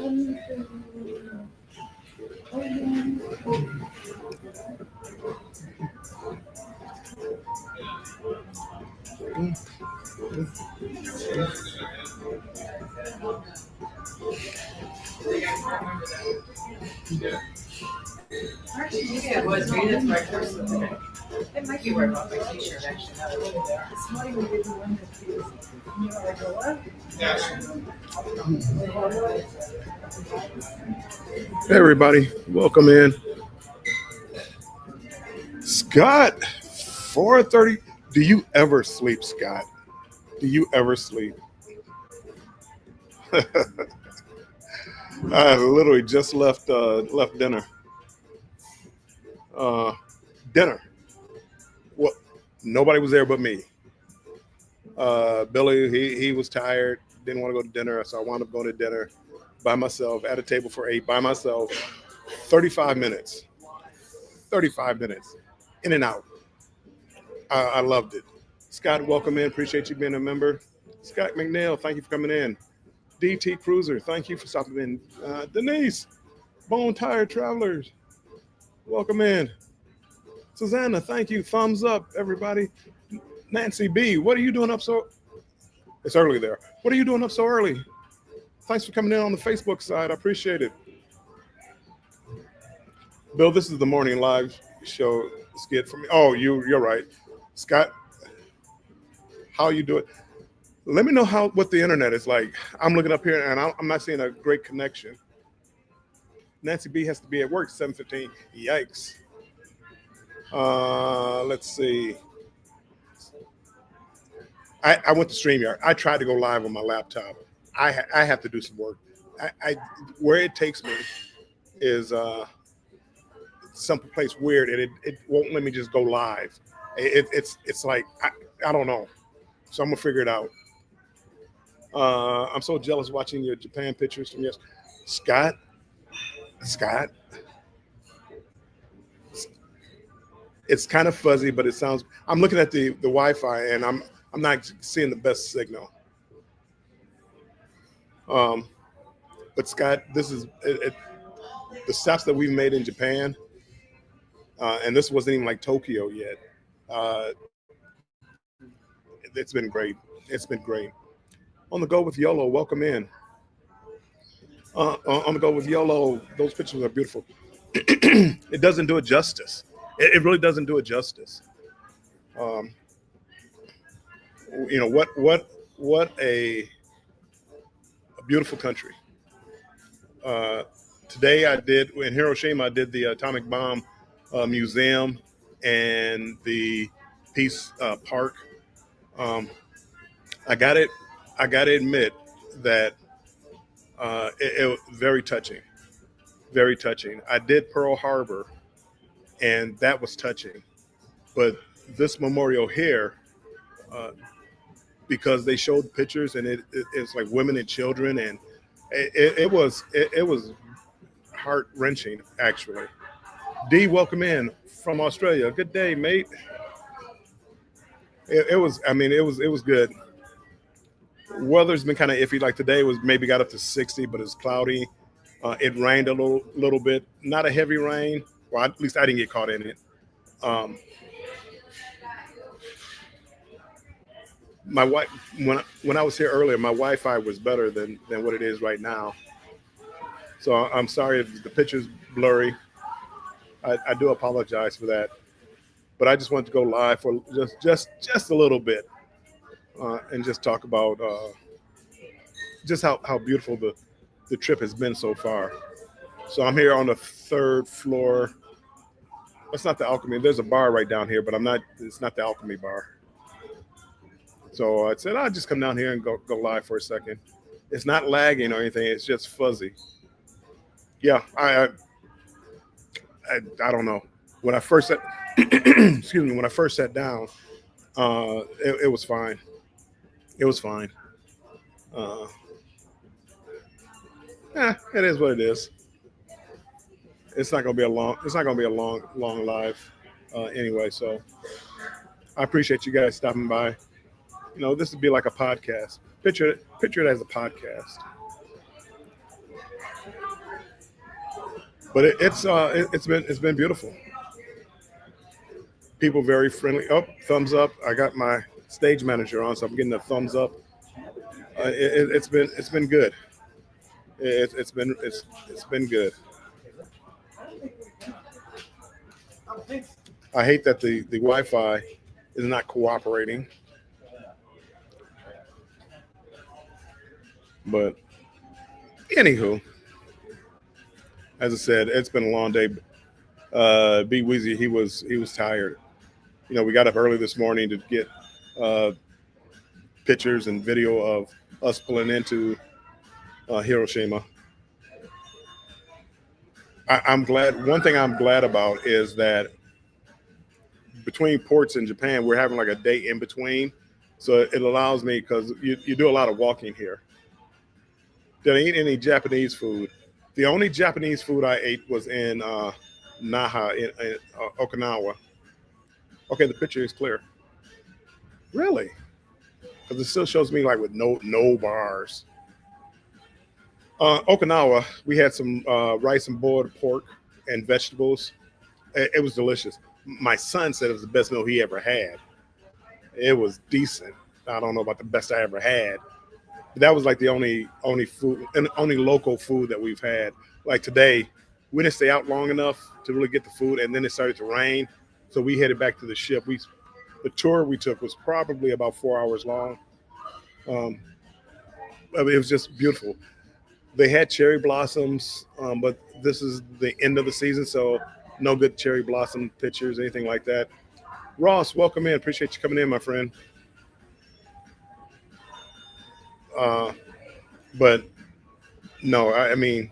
Actually, maybe it was. Maybe that's where I first looked at it. It might be where I bought my t-shirt, actually. Now that I look at it. It's not even good one that feels, you know, like a what? Hey everybody, welcome in. Scott, 4:30. Do you ever sleep, Scott? Do you ever sleep? I literally just left dinner. Uh, Dinner. Well, nobody was there but me. Billy, he was tired, didn't want to go to dinner, so I wound up going to dinner by myself at a table for 8 by myself. 35 minutes. 35 minutes. In and out. I loved it. Scott, welcome in. Appreciate you being a member. Scott McNeil, thank you for coming in. DT Cruiser, thank you for stopping in. Denise, Bone Tired Travelers, welcome in. Susanna, thank you. Thumbs up, everybody. Nancy B, what are you doing up so? It's early there. What are you doing up so early? Thanks for coming in on the Facebook side. I appreciate it. Bill, this is the morning live show skit for me. Oh, you're right. Scott, how you do it? Let me know what the internet is like. I'm looking up here and I'm not seeing a great connection. Nancy B has to be at work 7:15. Yikes. Let's see. I went to StreamYard. I tried to go live on my laptop. I have to do some work. Where it takes me is someplace weird, and it won't let me just go live. It's like I don't know. So I'm gonna figure it out. I'm so jealous watching your Japan pictures from yesterday. Scott, it's kind of fuzzy, but it sounds. I'm looking at the Wi-Fi, and I'm not seeing the best signal. But Scott, this is the stops that we've made in Japan, and this wasn't even like Tokyo yet. It's been great. It's been great. On the go with YOLO, welcome in. On the go with YOLO, those pictures are beautiful. It doesn't do it justice. It really doesn't do it justice. You know what a beautiful country. Today I did in Hiroshima. I did the atomic bomb museum and the Peace Park. I got to admit that it was very touching, very touching. I did Pearl Harbor, and that was touching. But this memorial here, because they showed pictures, and it's like women and children, and it was heart wrenching actually. D, welcome in from Australia. Good day, mate. It was good. Weather's been kind of iffy. Like today was maybe got up to 60, but it's cloudy. It rained a little bit. Not a heavy rain. Well, at least I didn't get caught in it. My wife, when I was here earlier, my Wi-Fi was better than what it is right now. So I'm sorry if the picture's blurry. I do apologize for that. But I just wanted to go live for just a little bit and just talk about just how beautiful the trip has been so far. So I'm here on the 3rd floor. That's not the Alchemy. There's a bar right down here, but it's not the Alchemy bar. So I said, I'll just come down here and go live for a second. It's not lagging or anything. It's just fuzzy. Yeah, I don't know. When I first sat, excuse me, when I first sat down, it was fine. It was fine. It is what it is. It's not gonna be a long live anyway. So I appreciate you guys stopping by. You know, this would be like a podcast. Picture it as a podcast. But it's been beautiful. People very friendly. Oh, thumbs up. I got my stage manager on, so I'm getting a thumbs up. It's been good. It's been good. I hate that the Wi-Fi is not cooperating, but anywho, as I said, it's been a long day. B Weezy, he was tired. You know, we got up early this morning to get uh, pictures and video of us pulling into Hiroshima. I'm glad. One thing I'm glad about is that between ports in Japan, we're having like a day in between, so it allows me because you do a lot of walking here. Did I eat any Japanese food? The only Japanese food I ate was in Naha in Okinawa. Okay, the picture is clear. Really? Because it still shows me like with no bars. Okinawa, we had some rice and boiled pork and vegetables. It was delicious. My son said it was the best meal he ever had. It was decent. I don't know about the best I ever had. But that was like the only food and only local food that we've had. Like today, we didn't stay out long enough to really get the food, and then it started to rain, so we headed back to the ship. The tour we took was probably about 4 hours long. Um, I mean, it was just beautiful. They had cherry blossoms, but this is the end of the season, so no good cherry blossom pictures, anything like that. Ross, welcome in. Appreciate you coming in, my friend. Uh, but no, I mean,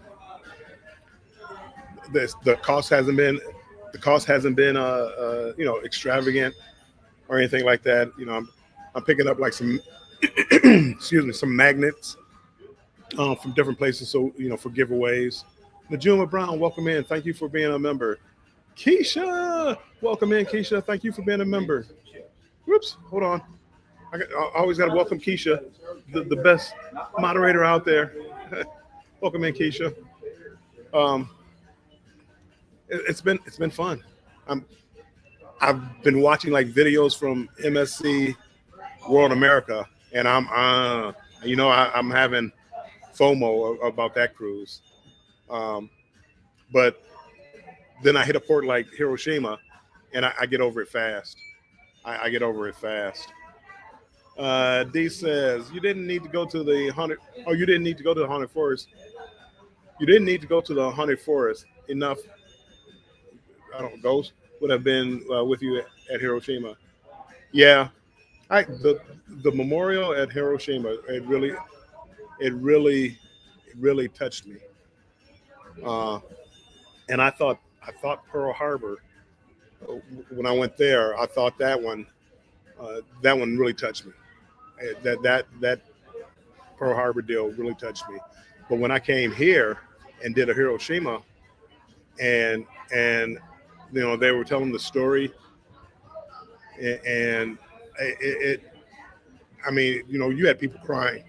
the cost hasn't been extravagant or anything like that. You know, I'm picking up like some excuse me, some magnets from different places, so for giveaways. Najuma Brown, welcome in. Thank you for being a member. Keisha, welcome in, Keisha. Thank you for being a member. Whoops, hold on. I always got to welcome Keisha, the best moderator out there. Welcome in, Keisha. Um, it's been fun. I'm I've been watching like videos from MSC World America, and I'm having FOMO about that cruise. Um, but then I hit a port like Hiroshima, and I get over it fast. I get over it fast. D says you didn't need to go to the haunted. Oh, you didn't need to go to the haunted forest. You didn't need to go to the haunted forest. Enough. I don't know, ghosts would have been with you at Hiroshima. Yeah, the memorial at Hiroshima. It really touched me. Uh, and I thought Pearl Harbor when I went there. I thought that one really touched me. That Pearl Harbor deal really touched me. But when I came here and did a Hiroshima, and they were telling the story, and it I mean, you had people crying.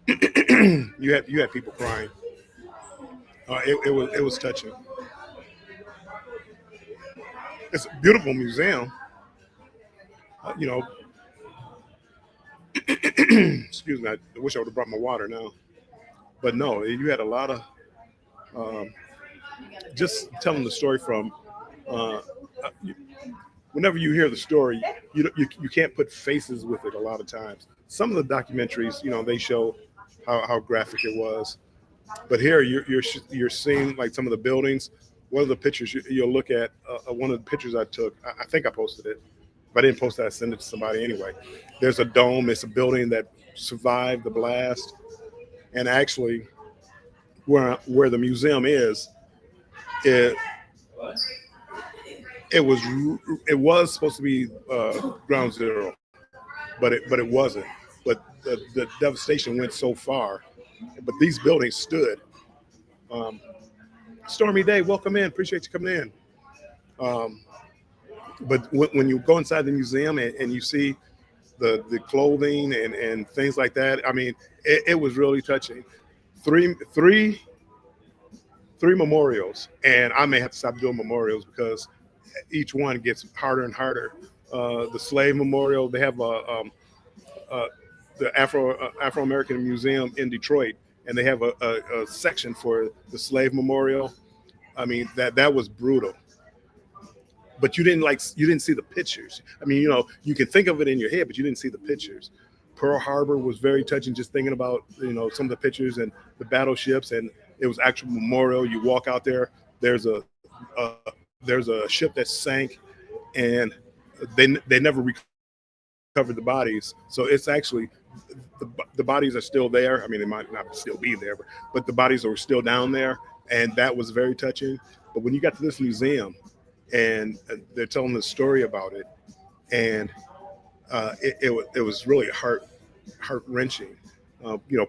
You had people crying. It was touching. It's a beautiful museum. You know, excuse me. I wish I would have brought my water now. But no, you had a lot of um, just telling the story from. Uh, Whenever you hear the story, you can't put faces with it a lot of times. Some of the documentaries, they show how graphic it was, but here you're seeing like some of the buildings. One of the pictures you'll look at, one of the pictures I took, I think I posted it. If I didn't post that, I sent it to somebody anyway. There's a dome. It's a building that survived the blast, and actually, where the museum is, it it was supposed to be ground zero, but it wasn't. But the devastation went so far. But these buildings stood. Um, Stormy Day, welcome in. Appreciate you coming in. Um, but when you go inside the museum and you see the clothing and things like that, I mean, it was really touching. Three three memorials, and I may have to stop doing memorials because each one gets harder and harder. The slave memorial, they have uh, the Afro American Museum in Detroit, and they have a section for the slave memorial. I mean, that was brutal, but you didn't see the pictures. I mean, you can think of it in your head, but you didn't see the pictures. Pearl Harbor was very touching, just thinking about some of the pictures and the battleships, and it was actual memorial. You walk out there, there's a there's a ship that sank, and they never recovered the bodies. So it's actually the bodies are still there. I mean, they might not still be there, but the bodies are still down there, and that was very touching. But when you got to this museum, and they're telling the story about it, and it was really heart wrenching.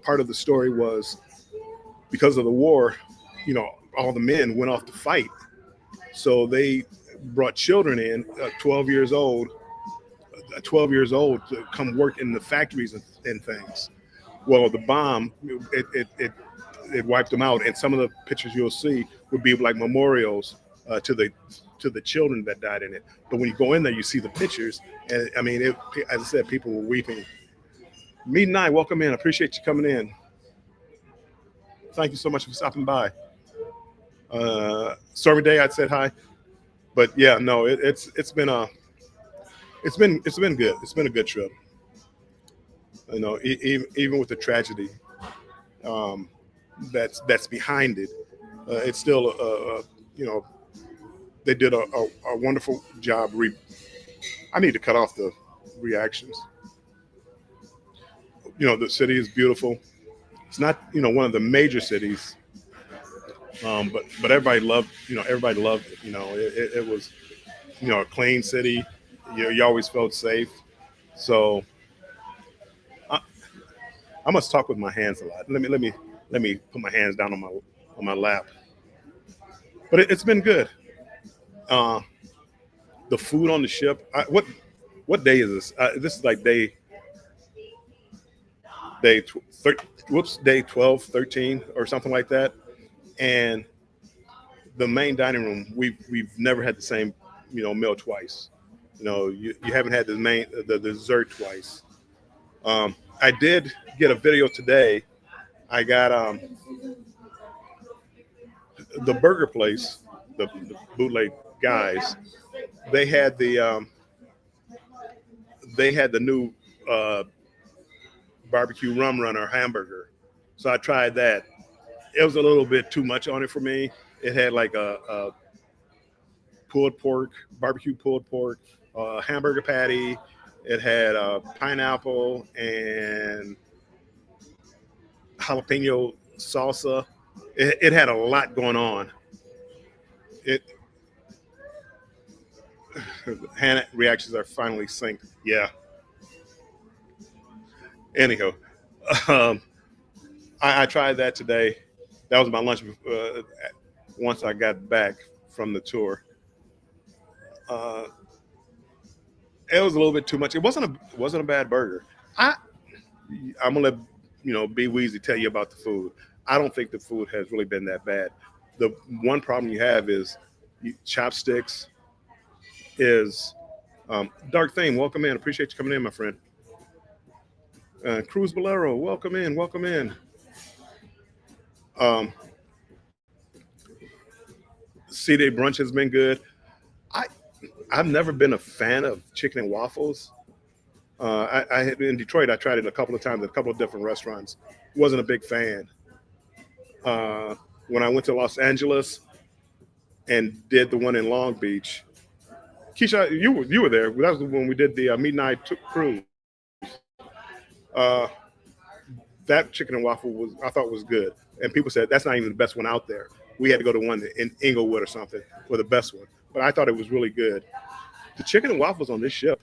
Part of the story was because of the war, all the men went off to fight, so they brought children in, 12 years old to come work in the factories and things. Well, the bomb it wiped them out, and some of the pictures you'll see would be like memorials to the children that died in it. But when you go in there, you see the pictures, and I mean, as I said, people were weeping. Meet and I, welcome in. I appreciate you coming in. Thank you so much for stopping by. Stormy Day, I said hi, but yeah, no, it's been good. It's been a good trip. Even with the tragedy um, that's behind it, it's still you know they did a wonderful job. I need to cut off the reactions. The city is beautiful. It's not one of the major cities, but everybody loved it. It was a clean city. You always felt safe. So I, I must talk with my hands a lot. Let me put my hands down on my lap. But it's been good. Uh, the food on the ship. What day is this? This is like day day 12, 13, or something like that. And the main dining room, we've never had the same meal twice. You haven't had the dessert twice. I did get a video today. I got the burger place, the bootleg guys. They had the new uh, barbecue rum runner hamburger. So I tried that. It was a little bit too much on it for me. It had like a pulled pork, barbecue pulled pork, hamburger patty. It had pineapple and jalapeno salsa. It had a lot going on. It Hand reactions are finally synced. Yeah. Anyhow, um, I tried that today. That was my lunch once I got back from the tour. Uh, it was a little bit too much. It wasn't a bad burger. I I'm gonna let B Weezy tell you about the food. I don't think the food has really been that bad. The one problem you have is chopsticks. Is Dark Thing. Welcome in. Appreciate you coming in, my friend. Cruz Bolero. Welcome in. Welcome in. Um, C-Day brunch has been good. I I've never been a fan of chicken and waffles. I in Detroit. I tried it a couple of times at a couple of different restaurants. Wasn't a big fan. Uh, when I went to Los Angeles and did the one in Long Beach, Keisha, you were there. That was when we did the midnight cruise. Uh, that chicken and waffle I thought was good, and people said that's not even the best one out there. We had to go to one in Inglewood or something for the best one, but I thought it was really good. The chicken and waffles on this ship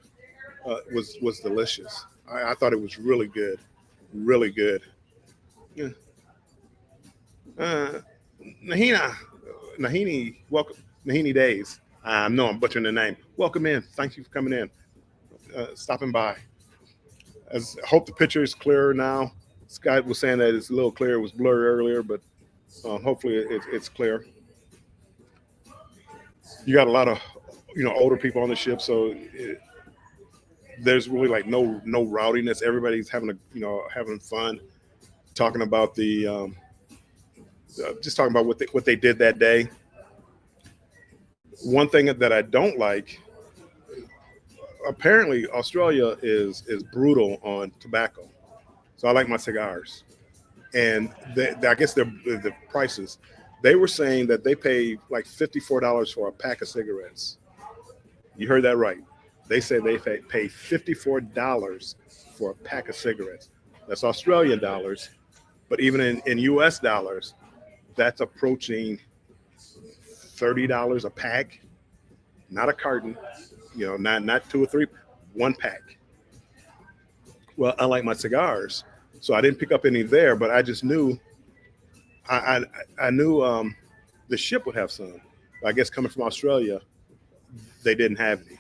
was delicious. I thought it was really good, really good. Yeah. Uh, Nahina, Nahini, welcome. Nahini Days. I know I'm butchering the name. Welcome in. Thank you for coming in, stopping by. I hope the picture is clearer now. Scott was saying that it's a little clear. It was blurry earlier, but Hopefully, it's clear. You got a lot of older people on the ship, so there's really like no rowdiness. Everybody's having having fun, talking about the just talking about what they did that day. One thing that I don't like, apparently Australia is brutal on tobacco. So I like my cigars, and I guess the prices. They were saying that they pay like $54 for a pack of cigarettes. You heard that right. They said they pay $54 for a pack of cigarettes. That's Australian dollars, but even in U.S. dollars, that's approaching $30 a pack, not a carton. Not two or three, one pack. Well, I like my cigars, so I didn't pick up any there, but I just knew I knew the ship would have some. I guess coming from Australia, they didn't have any.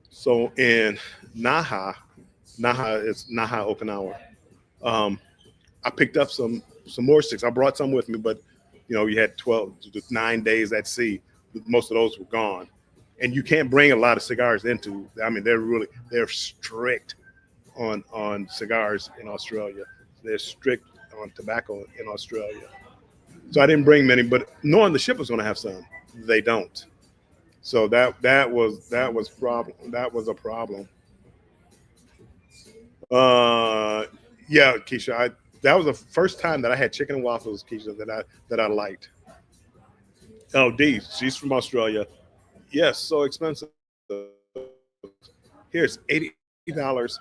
So in Naha, Naha is Naha, Okinawa. Um, I picked up some more sticks. I brought some with me, but you had 12, 9 days at sea. Most of those were gone, and you can't bring a lot of cigars into. I mean, they're strict on cigars in Australia. They're strict on tobacco in Australia. So I didn't bring many, but knowing the ship was going to have some, they don't. So that was problem. That was a problem. Uh, yeah, Keisha, that was the first time that I had chicken and waffles, Keisha, that I liked. Oh, D, she's from Australia. Yes, so expensive. Here's $80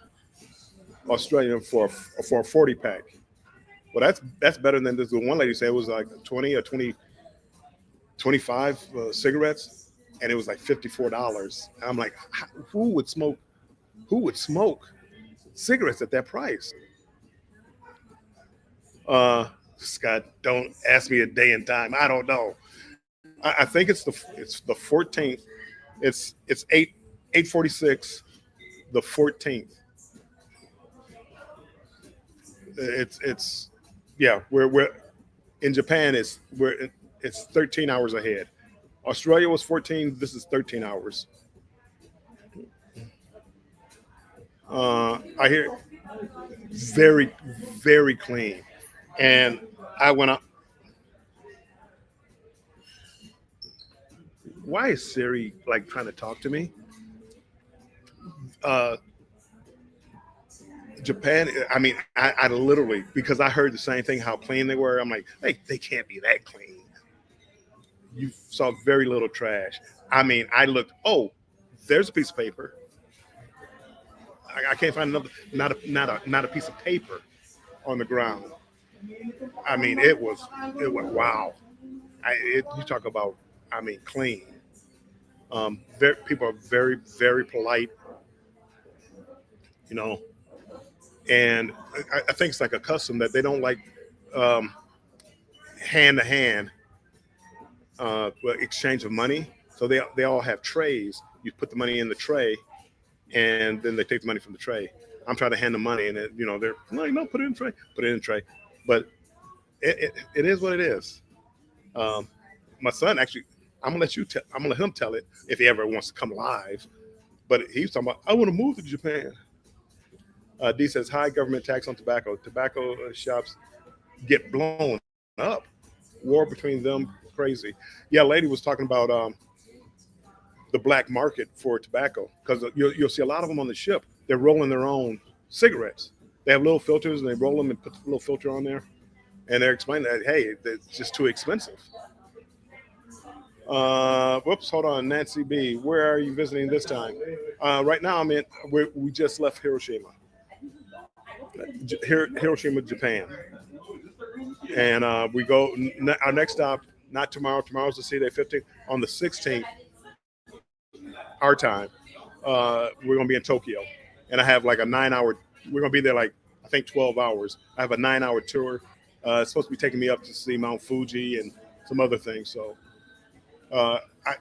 Australian for a 40 pack. Well, that's better than this. The one lady said it was like 20 or 25 cigarettes, and it was like $54. I'm like, who would smoke? Who would smoke cigarettes at that price? Uh, Scott, don't ask me a day and time. I don't know. I think it's the 14th. It's 8:46. The 14th. It's yeah. We're in Japan. It's 13 hours ahead. Australia was 14. This is 13 hours. I hear very, very clean. And I went up. Why is Siri like trying to talk to me? Uh, Japan. I mean, I literally, because I heard the same thing how clean they were. I'm like, they can't be that clean. You saw very little trash. I mean, I looked. Oh, there's a piece of paper. I can't find another. Not a piece of paper on the ground. I mean, it was wow. You talk about, I mean, clean. People are very, very polite, you know, and I think it's like a custom that they don't like um, hand to hand exchange of money. So they all have trays. You put the money in the tray, and then they take the money from the tray. I'm trying to hand the money, and they're no, put it in the tray, put it in the tray. But it is what it is. Um, my son actually, I'm gonna let him tell it if he ever wants to come live. But he was talking about, I want to move to Japan. D says high government tax on tobacco. Tobacco shops get blown up. War between them, crazy. Yeah, lady was talking about the black market for tobacco because you'll see a lot of them on the ship. They're rolling their own cigarettes. They have little filters and they roll them and put the little filter on there. And they're explaining that, hey, it's just too expensive. Whoops, hold on, Nancy B. Where are you visiting this time? Right now, we just left Hiroshima, Hiroshima, Japan, and we go. Our next stop, not tomorrow. Tomorrow's the C-Day 15th. On the 16th, our time, we're gonna be in Tokyo, and I have like a 9 hour. We're gonna be there like I think 12 hours. I have a 9 hour tour. It's supposed to be taking me up to see Mount Fuji and some other things. So uh, I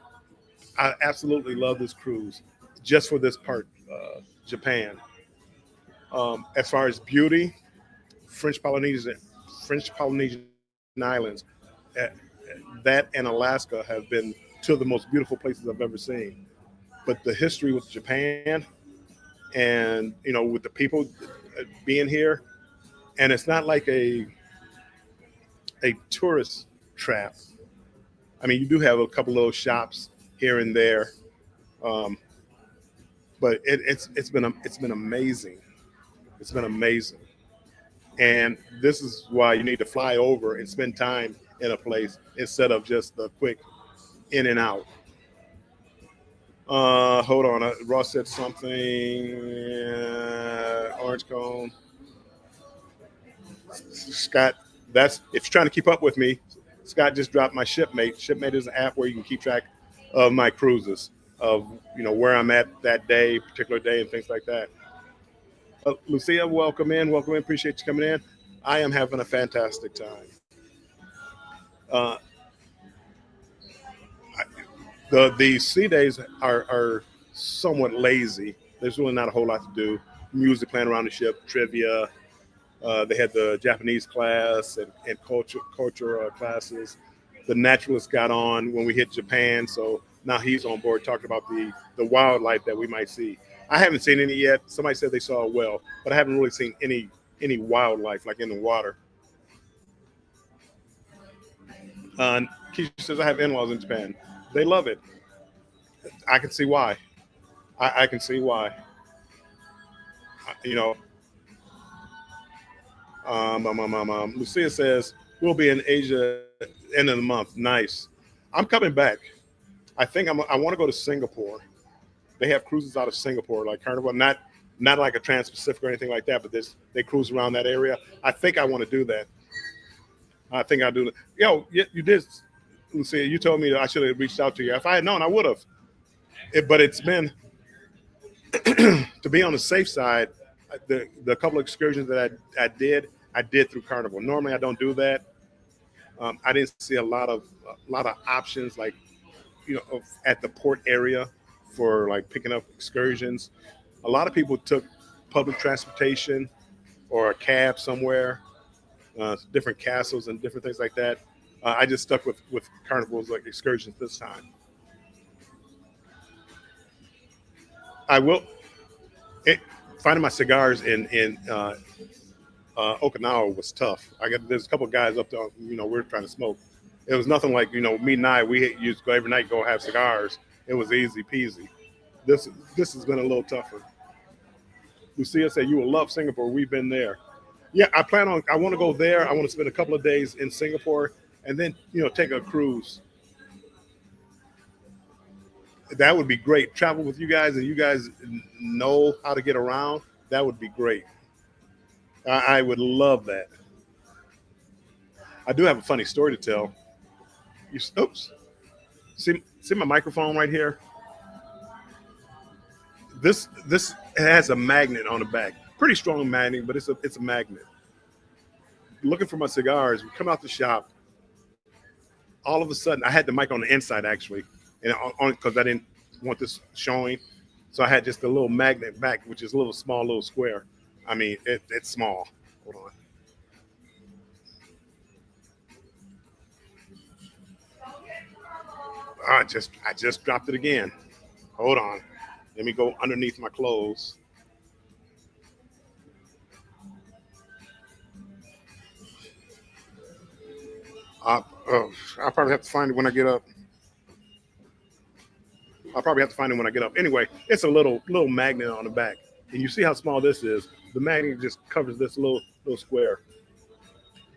I absolutely love this cruise just for this part, Japan. As far as beauty, French Polynesian, French Polynesian Islands, uh, that and Alaska have been two of the most beautiful places I've ever seen. But the history with Japan and with the people being here, and it's not like a tourist trap. I mean, you do have a couple little shops here and there, um, but it's been amazing. It's been amazing, and this is why you need to fly over and spend time in a place instead of just the quick in and out. Hold on. Ross said something. Orange cone. Scott, that's if you're trying to keep up with me. Scott just dropped my Shipmate. Shipmate is an app where you can keep track of my cruises, of where I'm at that day, particular day, and things like that. Lucia, welcome in. Welcome in. Appreciate you coming in. I am having a fantastic time. Uh, the sea days are somewhat lazy. There's really not a whole lot to do. Music playing around the ship, trivia. They had the Japanese class and culture classes. The naturalist got on when we hit Japan, so now he's on board talking about the wildlife that we might see. I haven't seen any yet. Somebody said they saw a whale, but I haven't really seen any wildlife like in the water. Keisha says I have in-laws in Japan. They love it. I can see why. I can see why. You know, Lucia says we'll be in Asia end of the month. Nice. I'm coming back. I want to go to Singapore. They have cruises out of Singapore, like Carnival, not like a Trans-Pacific or anything like that, but they cruise around that area. I think I want to do that. I think I do. You did, Lucia. You told me that I should have reached out to you. If I had known, I would have. But it's been to be on the safe side. The couple of excursions that I did through Carnival. Normally, I don't do that. I didn't see a lot of options like at the port area for like picking up excursions. A lot of people took public transportation or a cab somewhere, different castles and different things like that. I just stuck with Carnival's like excursions this time. I will. It, Finding my cigars in Okinawa was tough. There's a couple of guys up there. We're trying to smoke. It was nothing like me and I. We used to go every night, go have cigars. It was easy peasy. This has been a little tougher. Lucia said you will love Singapore. We've been there. Yeah, I want to go there. I want to spend a couple of days in Singapore and then take a cruise. That would be great. Travel with you guys and you guys know how to get around. That would be great. I would love that. I do have a funny story to tell. Oops. See my microphone right here? This has a magnet on the back. Pretty strong magnet, but it's a magnet. Looking for my cigars, we come out the shop. All of a sudden, I had the mic on the inside actually, and on because I didn't want this showing, so I had just a little magnet back, which is a little small, little square. I mean, it's small. Hold on. I just dropped it again. Hold on. Let me go underneath my clothes. I'll probably have to find it when I get up. I'll probably have to find it when I get up. Anyway, it's a little magnet on the back, and you see how small this is. The magnet just covers this little square.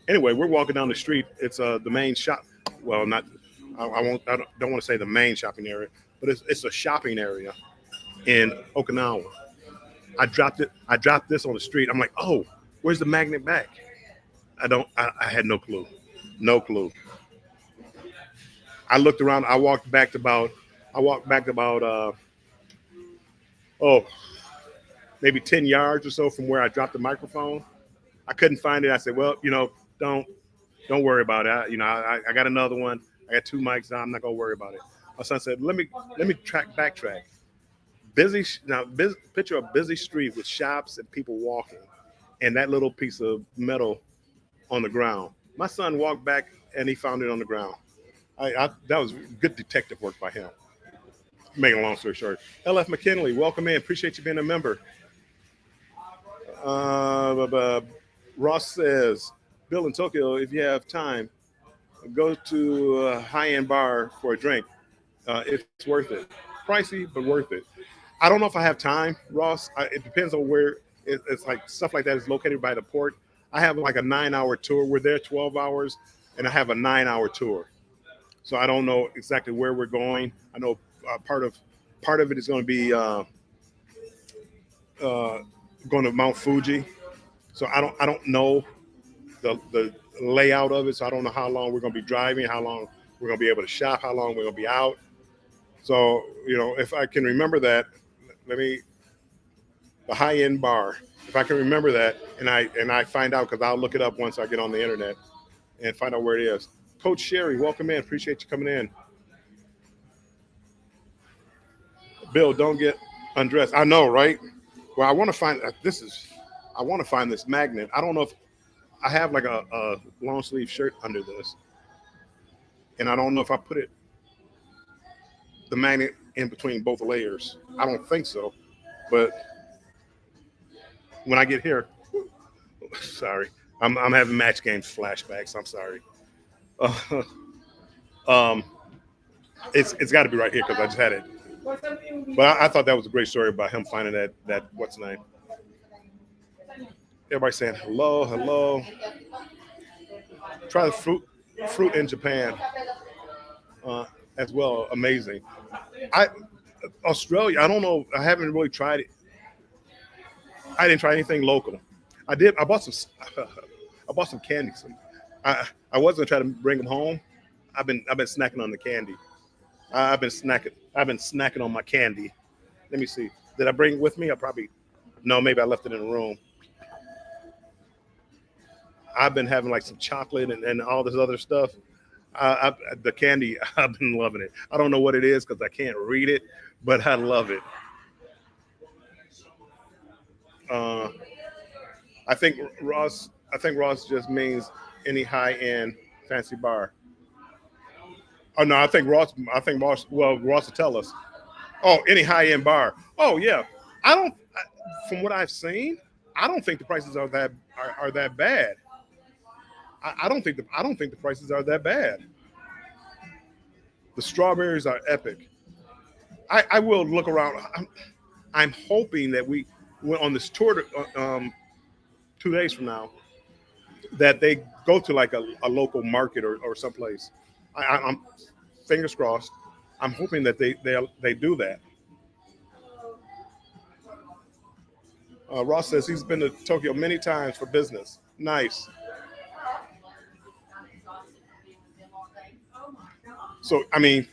Anyway, we're walking down the street. It's the main shop. Well, not. I won't. I don't want to say the main shopping area, but it's a shopping area in Okinawa. I dropped it. I dropped this on the street. I'm like, oh, where's the magnet back? I don't. I had no clue. No clue. I looked around. I walked back about oh maybe 10 yards or so from where I dropped the microphone. I couldn't find it. I said, well, don't worry about it. I got another one. I got two mics. I'm not gonna worry about it. My son said, let me backtrack. Picture a busy street with shops and people walking, and that little piece of metal on the ground. My son walked back and he found it on the ground. That was good detective work by him. Making a long story short, LF McKinley, welcome in. Appreciate you being a member. Ross says, Bill in Tokyo, if you have time, go to a high-end bar for a drink. It's worth it. Pricey, but worth it. I don't know if I have time, Ross. It depends on where. It's like stuff like that is located by the port. I have like a 9 hour tour. We're there 12 hours, and I have a 9 hour tour. So I don't know exactly where we're going. I know part of it is going to be uh, going to Mount Fuji. So I don't know the layout of it. So I don't know how long we're going to be driving, how long we're going to be able to shop, how long we're going to be out. So if I can remember that, let me the high end bar. If I can remember that, and I find out because I'll look it up once I get on the internet and find out where it is. Coach Sherry, welcome in. Appreciate you coming in. Bill, don't get undressed. I know, right? Well, I want to find this is. I want to find this magnet. I don't know if I have like a long sleeve shirt under this, and I don't know if I put the magnet in between both layers. I don't think so, but when I get here, sorry, I'm having match games flashbacks. I'm sorry. Uh, um, it's got to be right here because I just had it. But I thought that was a great story about him finding that what's the name. Everybody saying hello, hello. Try the fruit in Japan uh, as well. Amazing. I Australia. I don't know. I haven't really tried it. I didn't try anything local. I did. I bought some. I bought some candy. I was gonna try to bring them home. I've been snacking on the candy. I've been snacking. I've been snacking on my candy. Let me see. Did I bring it with me? I probably no. Maybe I left it in the room. I've been having like some chocolate and all this other stuff. The candy, I've been loving it. I don't know what it is because I can't read it, but I love it. Uh, I think Ross. I think Ross just means any high end fancy bar. Oh no, I think Ross. I think Ross. Well, Ross will tell us. Oh, any high end bar. Oh yeah. I don't. From what I've seen, I don't think the prices are that bad. I don't think the prices are that bad. The strawberries are epic. I will look around. I'm hoping that we went on this tour 2 days from now that they go to like a local market or someplace. I'm fingers crossed. I'm hoping that they do that. Ross says he's been to Tokyo many times for business. Nice. So I mean,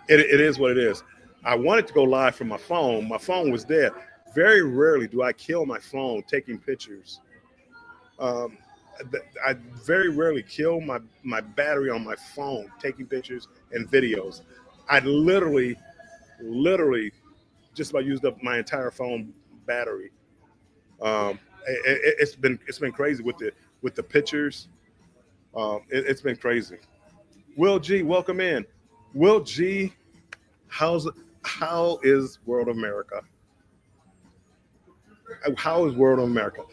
it is what it is. I wanted to go live from my phone. My phone was dead. Very rarely do I kill my phone taking pictures. Um, I very rarely kill my battery on my phone taking pictures and videos. I literally just about used up my entire phone battery. It's been crazy with the pictures. It's been crazy. Will G, welcome in. Will G, how's how is World America? How is World America?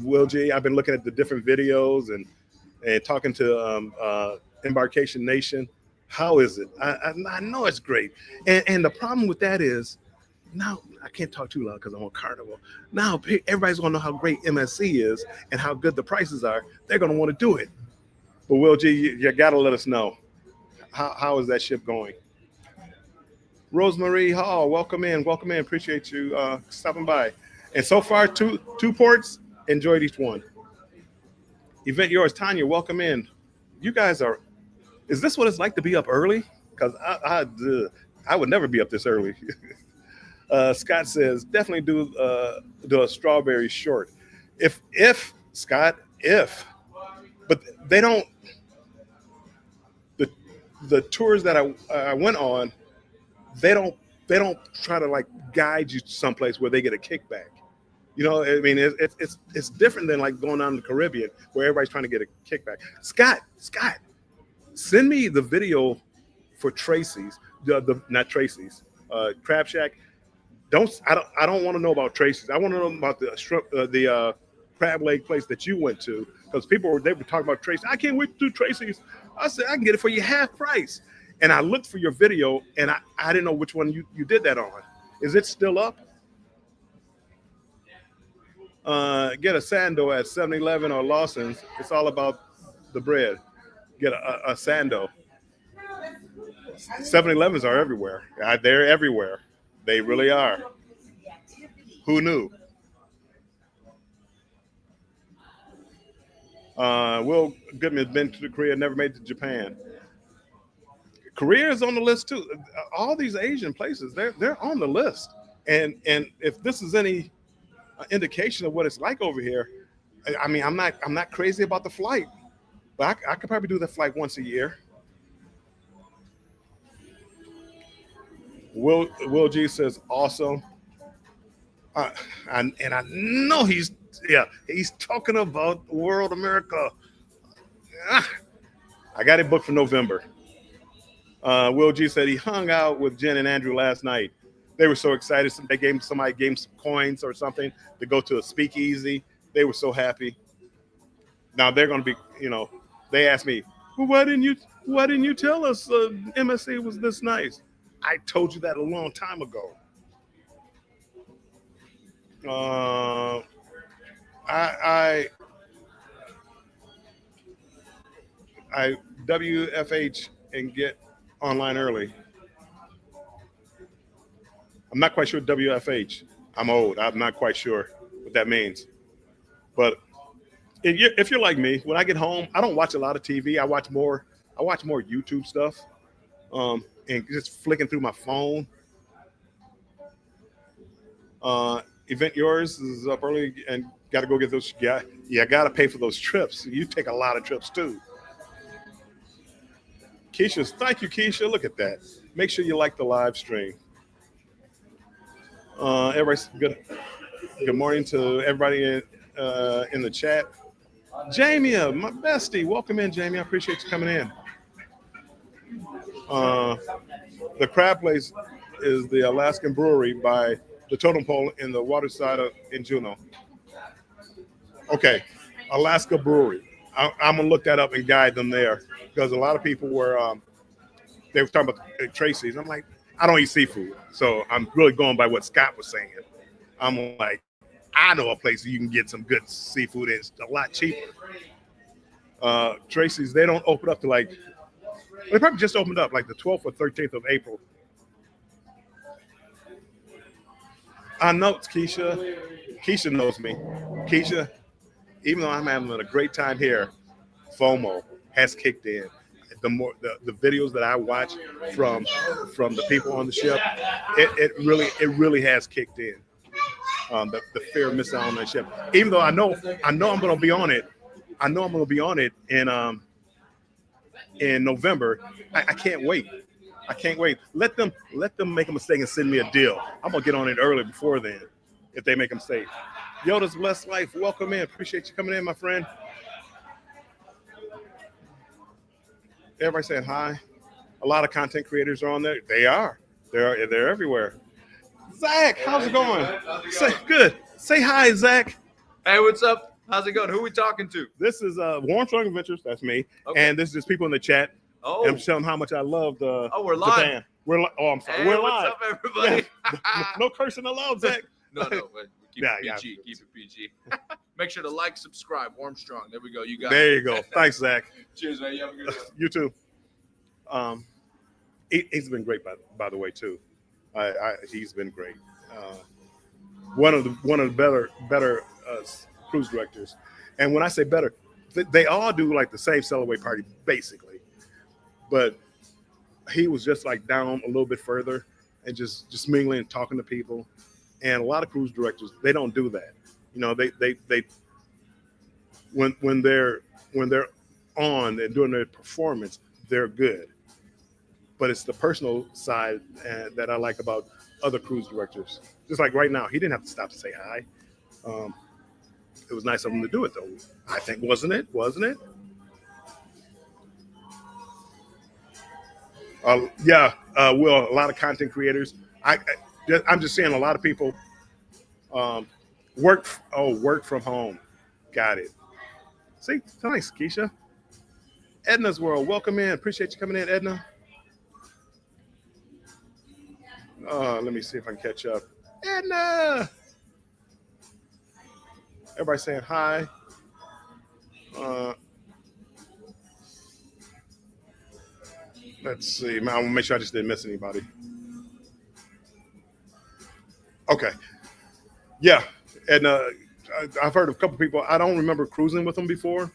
Will G, I've been looking at the different videos and talking to Embarkation Nation. How is it? I know it's great, and the problem with that is now I can't talk too loud because I'm on Carnival. Now everybody's gonna know how great MSC is and how good the prices are. They're gonna want to do it. But Will G, you gotta let us know how is that ship going. Rosemary Hall, welcome in, welcome in. Appreciate you stopping by. And so far, two ports. Enjoyed each one. Event yours, Tanya. Welcome in. You guys are. Is this what it's like to be up early? Because I would never be up this early. Scott says definitely do a strawberry short. If Scott, if, but they don't. The tours that I went on, they don't try to like guide you someplace where they get a kickback. You know, I mean, it's different than like going down to the Caribbean where everybody's trying to get a kickback. Scott, send me the video for Tracy's, the not Tracy's, Crab Shack. I don't want to know about Tracy's. I want to know about the shrimp, the crab leg place that you went to because they were talking about Tracy. I can't wait to do Tracy's. I said I can get it for you half price. And I looked for your video and I didn't know which one you did that on. Is it still up? Get a sando at 7-Eleven or Lawson's. It's all about the bread. Get a sando. 7-Elevens are everywhere. They're everywhere. They really are. Who knew? Will Goodman's been to Korea, never made it to Japan. Korea is on the list too. All these Asian places, they're on the list. And if this is any indication of what it's like over here, I mean, I'm not crazy about the flight, but I could probably do the flight once a year. Will G says awesome. And I know he's talking about World America. Ah, I got it booked for November. Will G said he hung out with Jen and Andrew last night. They were so excited. Somebody gave him some coins or something to go to a speakeasy. They were so happy. Now they're going to be, they asked me, well, why didn't you tell us MSC was this nice? I told you that a long time ago. I WFH and get online early. I'm not quite sure WFH. I'm old. I'm not quite sure what that means. But if you're like me, when I get home, I don't watch a lot of TV. I watch more YouTube stuff, and just flicking through my phone. Event yours is up early and got to go get those. Yeah, got to pay for those trips. You take a lot of trips too. Thank you, Keisha. Look at that. Make sure you like the live stream. Everybody's good. Good morning to everybody in the chat. Jamie, my bestie, welcome in, Jamie. I appreciate you coming in. The crab place is the Alaskan Brewery by the Totem Pole in the waterside in Juneau. Okay, Alaska Brewery. I'm gonna look that up and guide them there because a lot of people were they were talking about Tracy's. I'm like, I don't eat seafood, so I'm really going by what Scott was saying. I'm like, I know a place where you can get some good seafood and it's a lot cheaper. Tracy's, they don't open up to they probably just opened up like the 12th or 13th of April. I know it's Keisha. Keisha knows me. Keisha, even though I'm having a great time here, FOMO has kicked in. The videos that I watch from the people on the ship, it really has kicked in. The fear of missing out on that ship. Even though I know I'm going to be on it. I know I'm going to be on it in November. I can't wait. I can't wait. Let them make a mistake and send me a deal. I'm gonna get on it early before then, if they make a mistake. Yoda's Blessed Life, welcome in. Appreciate you coming in, my friend. Everybody saying hi. A lot of content creators are on there. They are. They're everywhere. Zach, how's it going? Good. Say hi, Zach. Hey, what's up? How's it going? Who are we talking to? This is Warm Strong Adventures. That's me. Okay. And this is just people in the chat. Oh. And I'm showing how much I love the. Oh, we're live. Japan. I'm sorry. Hey, we're what's live. Up, everybody? Yeah. No cursing allowed, Zach. No. Keep it PG. Keep it PG. Make sure to like, subscribe. Warm Strong. There we go. You got it. There you go. Thanks, Zach. Cheers, man. You have a good day. You too. He's been great, by the way, too. He's been great. One of the better cruise directors. And when I say better, they all do like the same sail away party, basically. But he was just like down a little bit further and just mingling and talking to people. And a lot of cruise directors, they don't do that. They when they're on and doing their performance, they're good. But it's the personal side that I like about other cruise directors. Just like right now, he didn't have to stop to say hi. Um, it was nice of them to do it, though. I think, wasn't it? Wasn't it? Yeah. Well, a lot of content creators. I'm just saying, a lot of people um, work. Oh, work from home. Got it. See, thanks, Keisha. Edna's World, welcome in. Appreciate you coming in, Edna. Let me see if I can catch up. Edna! Everybody saying hi. Uh, let's see. I want to make sure I just didn't miss anybody. Okay. Yeah. Edna, I've heard of a couple people. I don't remember cruising with him before,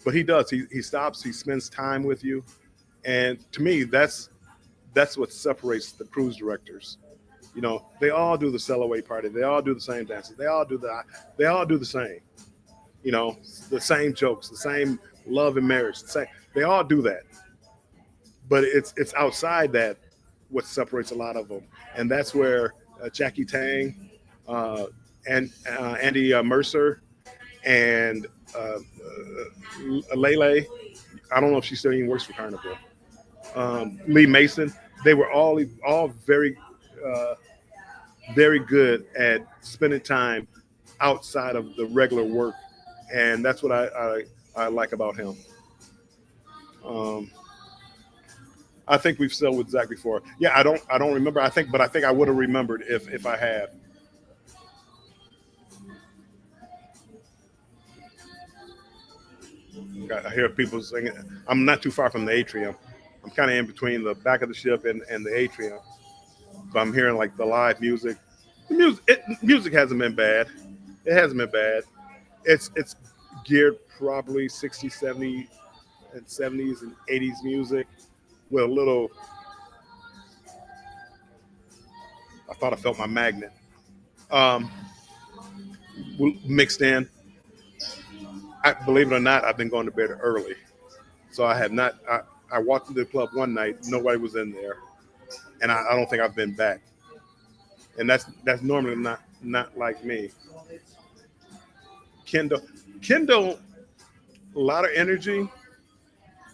but he does. He stops. He spends time with you, and to me, that's what separates the cruise directors. You know, they all do the sail away party. They all do the same dances. They all do the same. You know, the same jokes, the same love and marriage. The same, they all do that, but it's outside that what separates a lot of them, and that's where Jackie Tang, uh, and Andy Mercer, and Lele. I don't know if she still even works for Carnival. Lee Mason. They were all very uh, very good at spending time outside of the regular work, and that's what I like about him. Um, I think we've said with Zach before. Yeah, I don't remember. But I think I would have remembered if I had. I hear people singing. I'm not too far from the atrium. I'm kind of in between the back of the ship and the atrium. But I'm hearing like the live music. Music hasn't been bad. It hasn't been bad. It's geared probably 60s, 70s, and 70s and 80s music with a little. I thought I felt my magnet um, mixed in. Believe it or not, I've been going to bed early, so I have not. I walked into the club one night, nobody was in there, and I don't think I've been back. And that's normally not like me. Kendall, Kendall, a lot of energy,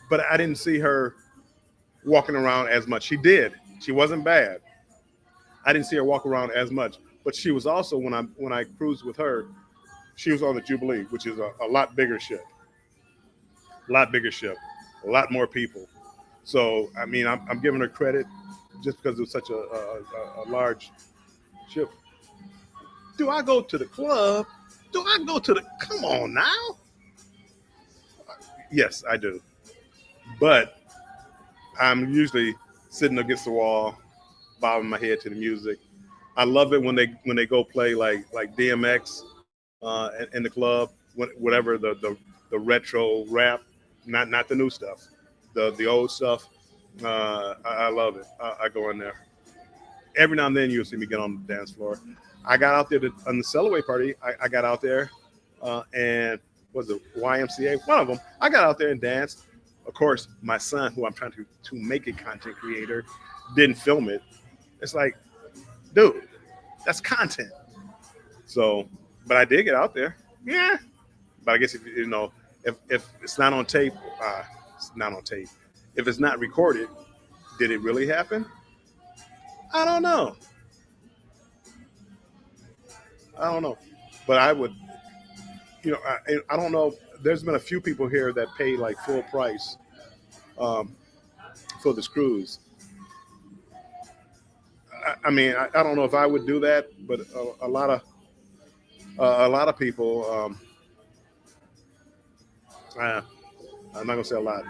but I didn't see her walking around as much. She did. She wasn't bad. I didn't see her walk around as much, but she was also when I cruised with her, she was on the Jubilee, which is a lot bigger ship, a lot bigger ship, a lot more people. So I mean, I'm giving her credit just because it was such a large ship. Do I go to the club? Do I go to the? Come on now. Yes, I do, but I'm usually sitting against the wall, bobbing my head to the music. I love it when they go play like DMX in the club, whatever the retro rap, not the new stuff, the old stuff. I love it. I go in there every now and then. You'll see me get on the dance floor. I got out there on the Cellaway party. I got out there and was it YMCA? One of them. I got out there and danced. Of course, my son, who I'm trying to make a content creator, didn't film it. It's like, dude, that's content. So, but I did get out there. Yeah. But I guess if if it's not on tape, it's not on tape. If it's not recorded, did it really happen? I don't know. I don't know. But I would, I don't know. There's been a few people here that pay like full price um, for this cruise. I mean, I don't know if I would do that, but a lot of people. Uh, I'm not gonna say a lot.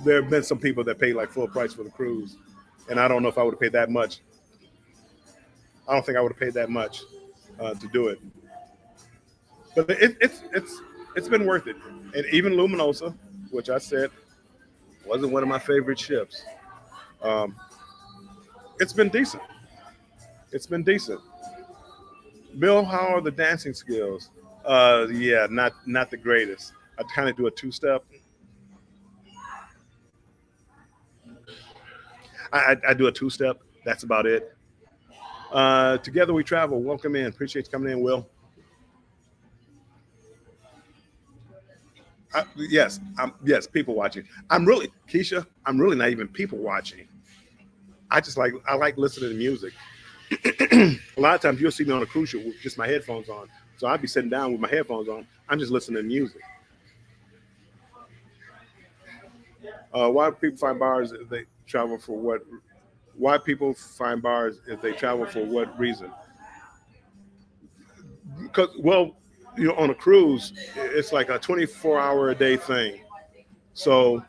There have been some people that pay like full price for the cruise, and I don't know if I would have paid that much. I don't think I would have paid that much to do it. But it's been worth it. And even Luminosa, which I said wasn't one of my favorite ships, um, it's been decent. It's been decent. Bill, how are the dancing skills? Yeah, not the greatest. I kind of do a two-step. I do a two-step. That's about it. Together we travel. Welcome in. Appreciate you coming in, Will. Yes, people watching. Keisha, I'm really not even people watching. I like listening to music. A lot of times you'll see me on a cruise ship with just my headphones on. So I'd be sitting down with my headphones on. I'm just listening to music. Why people find bars if they travel for what? Why people find bars if they travel for what reason? Because on a cruise, it's like a 24-hour a day thing. So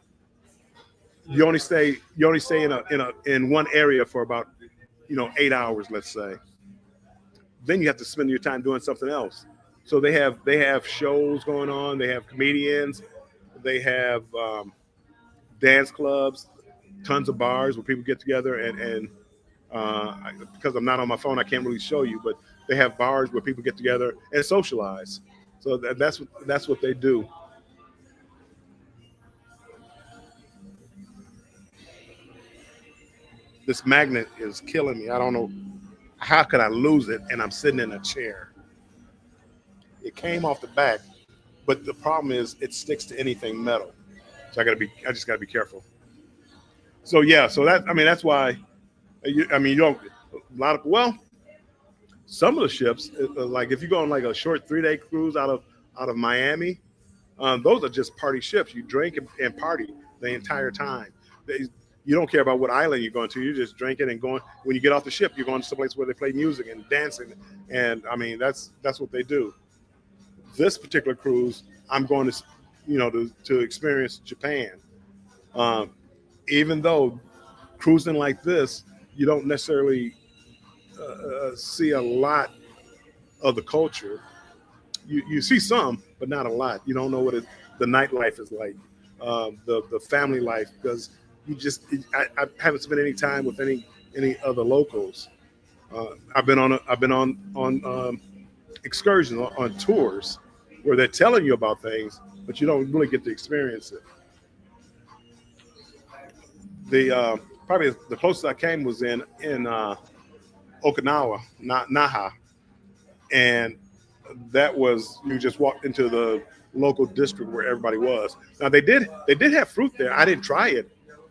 you only stay in one area for about 8 hours, let's say. Then you have to spend your time doing something else. So they have shows going on. They have comedians. They have dance clubs, tons of bars where people get together because I'm not on my phone, I can't really show you, but they have bars where people get together and socialize. So that's what they do. This magnet is killing me. I don't know how could I lose it, and I'm sitting in a chair. It came off the back, but the problem is it sticks to anything metal. So I just gotta be careful. So yeah, that's why. You don't a lot of some of the ships like if you go on like a short 3-day cruise out of Miami, those are just party ships. You drink and party the entire time. You don't care about what island you're going to. You're just drinking and going. When you get off the ship, you're going to someplace where they play music and dancing, and that's what they do. This particular cruise, I'm going to experience Japan. Um, Even though cruising like this, you don't necessarily see a lot of the culture. You see some, but not a lot. You don't know the nightlife is like, the family life, because I haven't spent any time with any other locals. I've been on excursions on tours where they're telling you about things, but you don't really get to experience it. The Probably the closest I came was in Okinawa, Naha, and that was you just walked into the local district where everybody was. Now they did have fruit there. I didn't try it,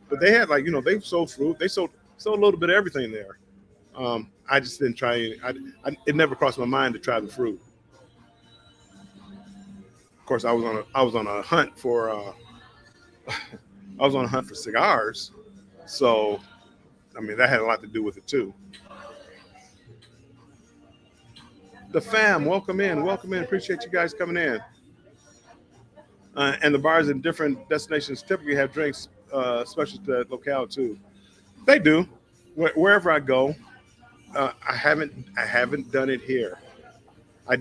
but they had they sold fruit. They sold a little bit of everything there. I just didn't try any. It never crossed my mind to try the fruit. Of course, I was on a hunt for I was on a hunt for cigars, so that had a lot to do with it too. The fam, welcome in, welcome in. Appreciate you guys coming in. And the bars in different destinations typically have drinks special to that locale too. They do. Wherever I go, I haven't done it here. I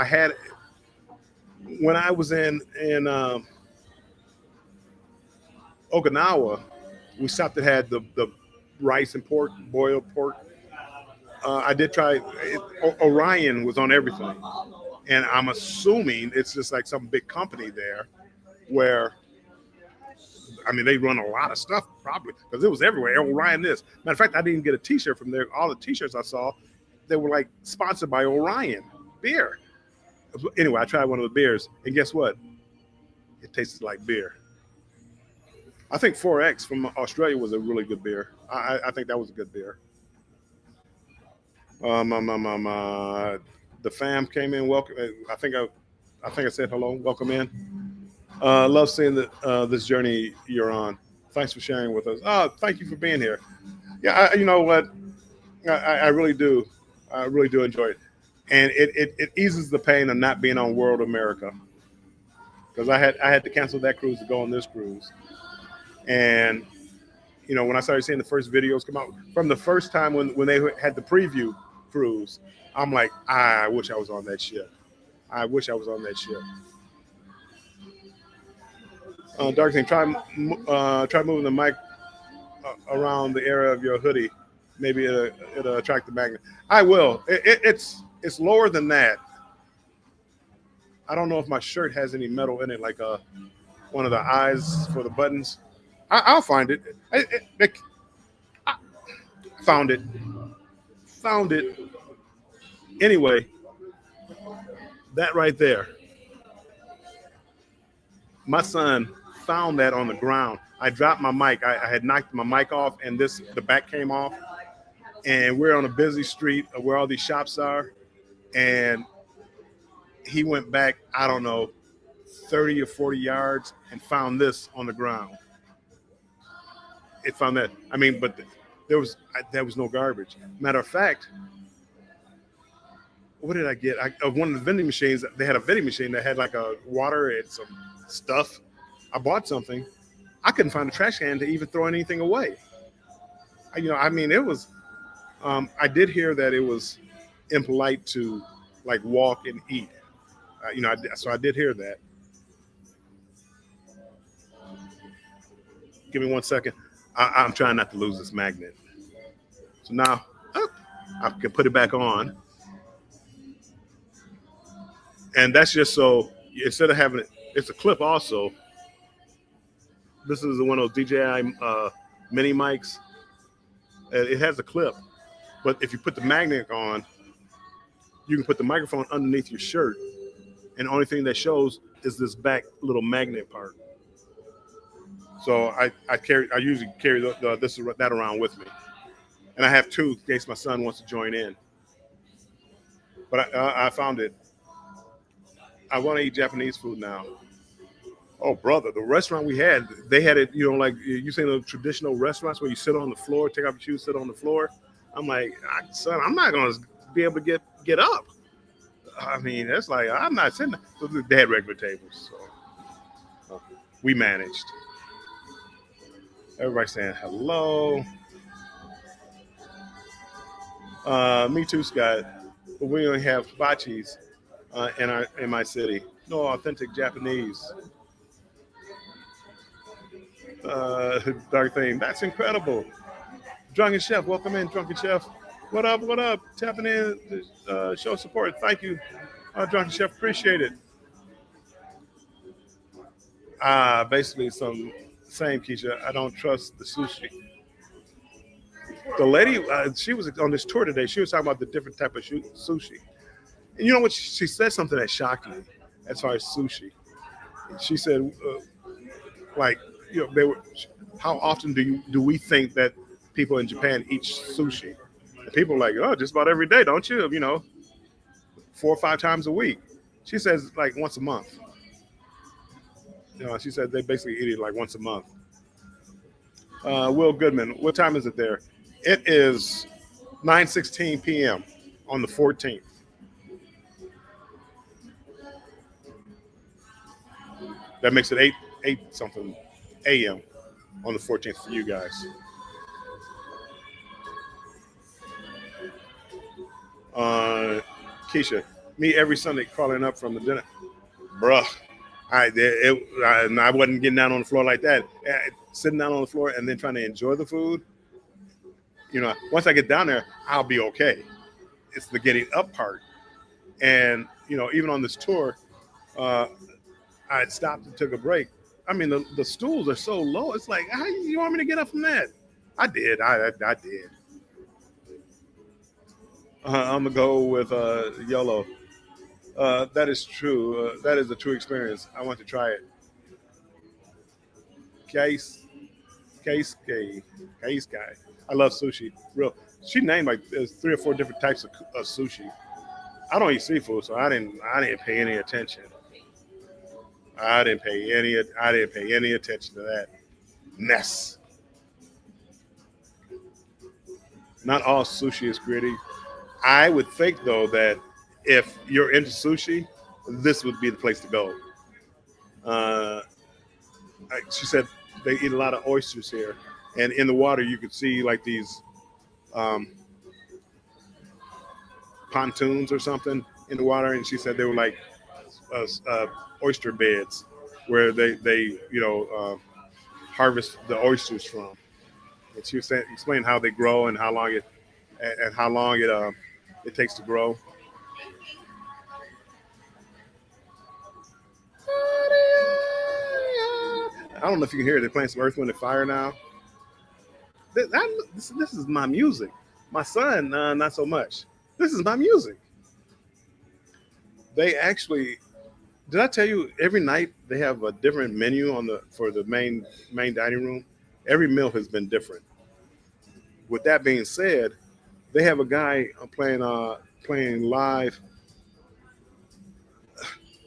had when I was in Okinawa. We stopped and had the rice and pork, boiled pork. I did try. Orion was on everything, and I'm assuming it's just like some big company there where they run a lot of stuff probably because it was everywhere. Orion this. Matter of fact, I didn't get a T-shirt from there. All the T-shirts I saw, they were like sponsored by Orion beer. Anyway, I tried one of the beers, and guess what? It tasted like beer. I think 4X from Australia was a really good beer. I think that was a good beer. Um, um, um, um, uh, the fam came in. Welcome. I think I said hello. Welcome in. Love seeing this journey you're on. Thanks for sharing with us. Thank you for being here. Yeah, you know what? I really do. I really do enjoy it, and it eases the pain of not being on World America because I had to cancel that cruise to go on this cruise, and when I started seeing the first videos come out from the first time when they had the preview cruise, I'm like, I wish I was on that ship. I wish I was on that ship. Dark thing, try moving the mic around the area of your hoodie. Maybe it'll attract the magnet. I will. It's lower than that. I don't know if my shirt has any metal in it, like one of the eyes for the buttons. I'll find it. I found it. found it. Anyway, that right there, my son found that on the ground. I dropped my mic. I had knocked my mic off, and the back came off. And we're on a busy street where all these shops are. And he went back, I don't know, 30 or 40 yards and found this on the ground. It found that. I mean, but there was no garbage. Matter of fact, what did I get? One of the vending machines, they had a vending machine that had like a water and some stuff. I bought something. I couldn't find a trash can to even throw anything away. I mean, it was, I did hear that it was impolite to like walk and eat. So I did hear that. Give me 1 second. I'm trying not to lose this magnet. So now I can put it back on. And that's just so instead of having it, it's a clip also. This is one of those DJI mini mics. It has a clip, but if you put the magnet on, you can put the microphone underneath your shirt, and the only thing that shows is this back little magnet part. So I usually carry that around with me, and I have two in case my son wants to join in. But I found it. I want to eat Japanese food now. Oh, brother, the restaurant we had, they had it, like you say the traditional restaurants where you sit on the floor, take off your shoes, sit on the floor. I'm like, son, I'm not going to be able to get up. I mean, it's like, I'm not sitting there. So they had regular tables. So we managed. Everybody saying hello. Me too, Scott. But we only have hibachis in my city. No authentic Japanese. Dark thing. That's incredible. Drunken Chef, welcome in, Drunken Chef. What up? What up? Tapping in, show support. Thank you, Drunken Chef. Appreciate it. Basically, same Keisha. I don't trust the sushi. The lady, she was on this tour today. She was talking about the different type of sushi. And you know what? She said something that shocked me as far as sushi. She said, they were. How often do we think that people in Japan eat sushi? And people are like, oh, just about every day, don't you? 4 or 5 times a week. She says like once a month. She said they basically eat it like once a month. Will Goodman, what time is it there? It is 9:16 p.m. on the 14th. That makes it 8 something a.m. on the 14th for you guys. Keisha, me every Sunday crawling up from the dinner. Bruh, I wasn't getting down on the floor like that. Sitting down on the floor and then trying to enjoy the food. Once I get down there, I'll be okay. It's the getting up part. And, even on this tour, I stopped and took a break. I mean, the stools are so low. It's like, how you want me to get up from that? I did. I did. I'm going to go with YOLO. That is true. That is a true experience. I want to try it. Case guy. I love sushi. Real. She named like 3 or 4 different types of sushi. I don't eat seafood, so I didn't pay any attention. I didn't pay any attention to that mess. Not all sushi is gritty. I would think though that if you're into sushi, this would be the place to go. She said they eat a lot of oysters here, and in the water you could see like these pontoons or something in the water, and she said they were like oyster beds where they harvest the oysters from. And she was explaining how they grow and how long it takes to grow. I don't know if you can hear it. They're playing some Earth, Wind, and Fire now. This is my music. My son, not so much. This is my music. They actually, did I tell you every night they have a different menu on the for the main dining room? Every meal has been different. With that being said, they have a guy playing live.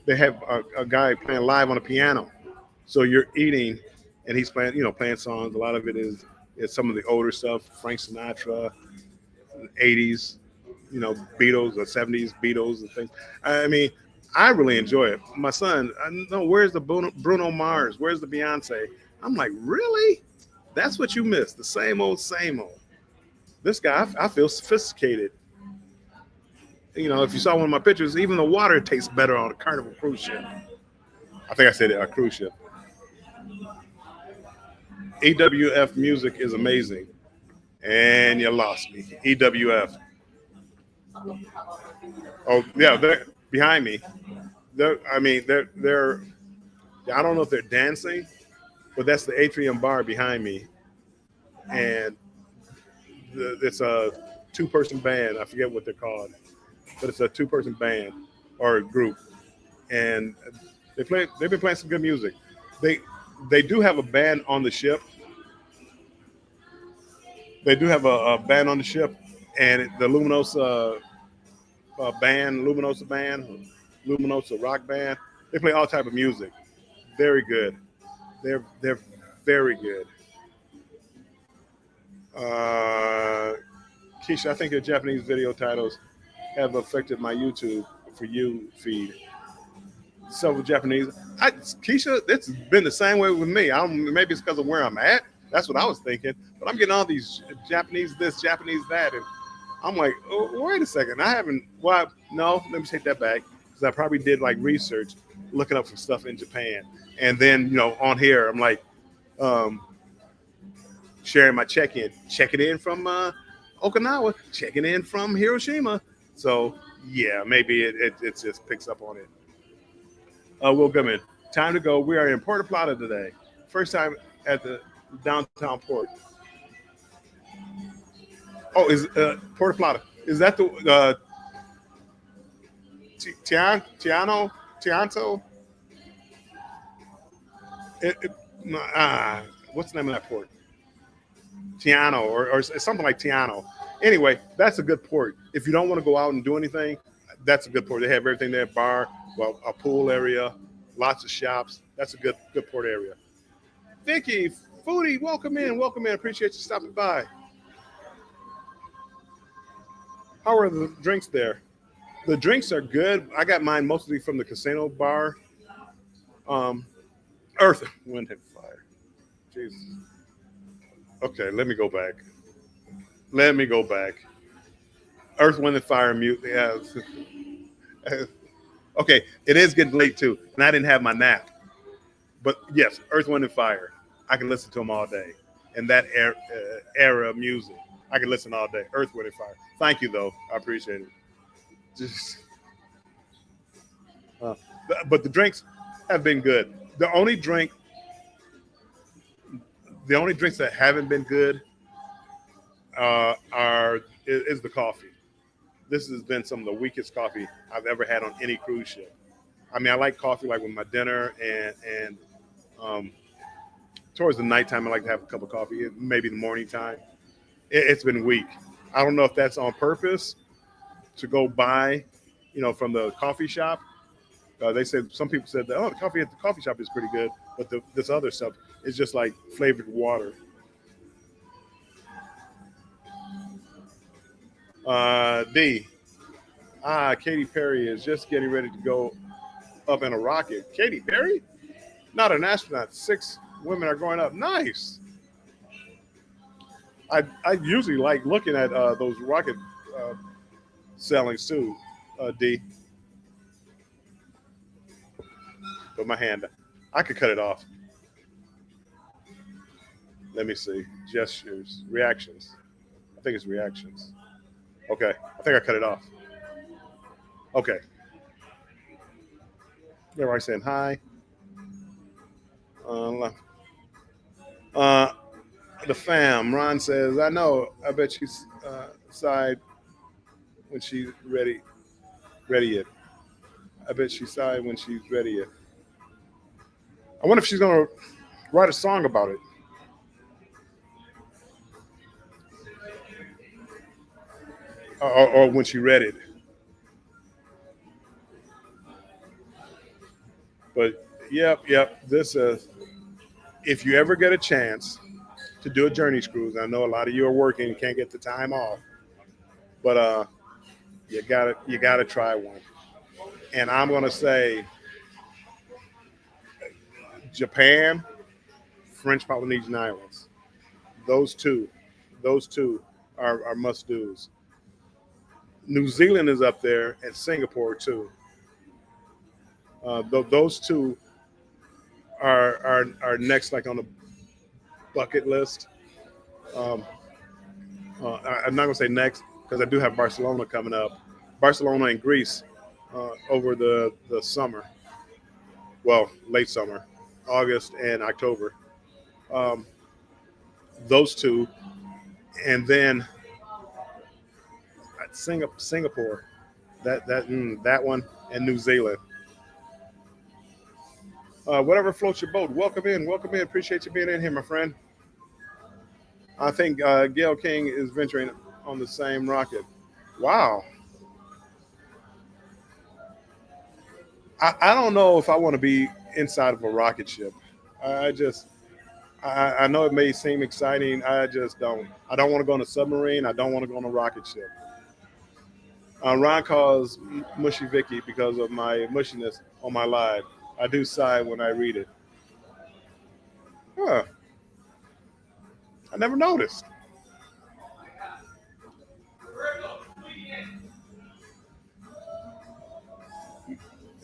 They have a guy playing live on a piano. So you're eating, and he's playing, playing songs. A lot of it is some of the older stuff, Frank Sinatra, 80s, Beatles or 70s Beatles and things. I mean, I really enjoy it. My son, I know, where's the Bruno Mars? Where's the Beyonce? I'm like, really? That's what you missed? The same old, same old. This guy, I feel sophisticated. If you saw one of my pictures, even the water tastes better on a Carnival cruise ship. I think I said it, a cruise ship. EWF music is amazing. And you lost me. EWF. Oh yeah, they're behind me. They're. I don't know if they're dancing, but that's the Atrium Bar behind me, and it's a two-person band. I forget what they're called, but it's a two-person band or a group, and They've been playing some good music. They they do have a band on the ship. They do have a band on the ship, and the Luminosa rock band. They play all type of music. Very good. They're very good. Uh, Keisha, I think your Japanese video titles have affected my YouTube for you feed. Several Japanese. Keisha, it's been the same way with me. Maybe it's because of where I'm at. That's what I was thinking. But I'm getting all these Japanese this, Japanese that, and I'm like, oh, wait a second. I haven't. Well, no. Let me take that back because I probably did like research, looking up some stuff in Japan, and then on here I'm like, um, sharing my check-in, checking in from Okinawa, checking in from Hiroshima. So yeah, maybe it just picks up on it. Will Goodman, time to go. We are in Puerto Plata today. First time at the downtown port. Oh, is Puerto Plata? Is that the Tianto? It, it, what's the name of that port? Tiano or something like Tiano. Anyway, that's a good port. If you don't want to go out and do anything, that's a good port. They have everything there: bar, well, a pool area, lots of shops. That's a good port area. Vicky, Foodie, welcome in, welcome in. Appreciate you stopping by. How are the drinks there? The drinks are good. I got mine mostly from the casino bar. Um, Earth, Wind, and Fire. Jesus. Okay, let me go back. Let me go back. Earth, Wind, and Fire mute. Yeah. Okay, it is getting late too, and I didn't have my nap. But yes, Earth, Wind, and Fire. I can listen to them all day. And that era of music, I can listen all day. Earth, Wind, and Fire. Thank you, though. I appreciate it. Just, but the drinks have been good. The only drinks that haven't been good is the coffee. This has been some of the weakest coffee I've ever had on any cruise ship. I mean, I like coffee like with my dinner and towards the nighttime, I like to have a cup of coffee, maybe the morning time. It's been weak. I don't know if that's on purpose to go buy, from the coffee shop. They said some people said that the coffee at the coffee shop is pretty good, but this other stuff is just like flavored water. D. Katy Perry is just getting ready to go up in a rocket. Katy Perry? Not an astronaut. 6 women are going up. Nice. I usually like looking at those rocket sailings too, D. Put my hand. I could cut it off. Let me see. Gestures. Reactions. I think it's reactions. Okay. I think I cut it off. Okay. Everybody saying hi. The fam. Ron says, I know. I bet she's sighed when she's ready it. I bet she sighed when she's ready it. I wonder if she's gonna write a song about it. Or when she read it. But yep. This is if you ever get a chance to do a journeys cruise. I know a lot of you are working, can't get the time off, but you gotta try one. And I'm gonna say Japan, French Polynesian Islands. Those two, those two are must dos. New Zealand is up there, and Singapore too. Those two are next, like on the bucket list. Um, I'm not gonna say next because I do have Barcelona coming up. Barcelona and Greece over the summer. Well, late summer, August and October. Um, those two, and then Singapore. That one and New Zealand. Whatever floats your boat. Welcome in. Welcome in. Appreciate you being in here, my friend. I think Gail King is venturing on the same rocket. Wow. I don't know if I want to be inside of a rocket ship. I just, I know it may seem exciting. I just don't. I don't want to go on a submarine. I don't want to go on a rocket ship. Ron calls Mushy Vicky because of my mushiness on my live. I do sigh when I read it. Huh. I never noticed.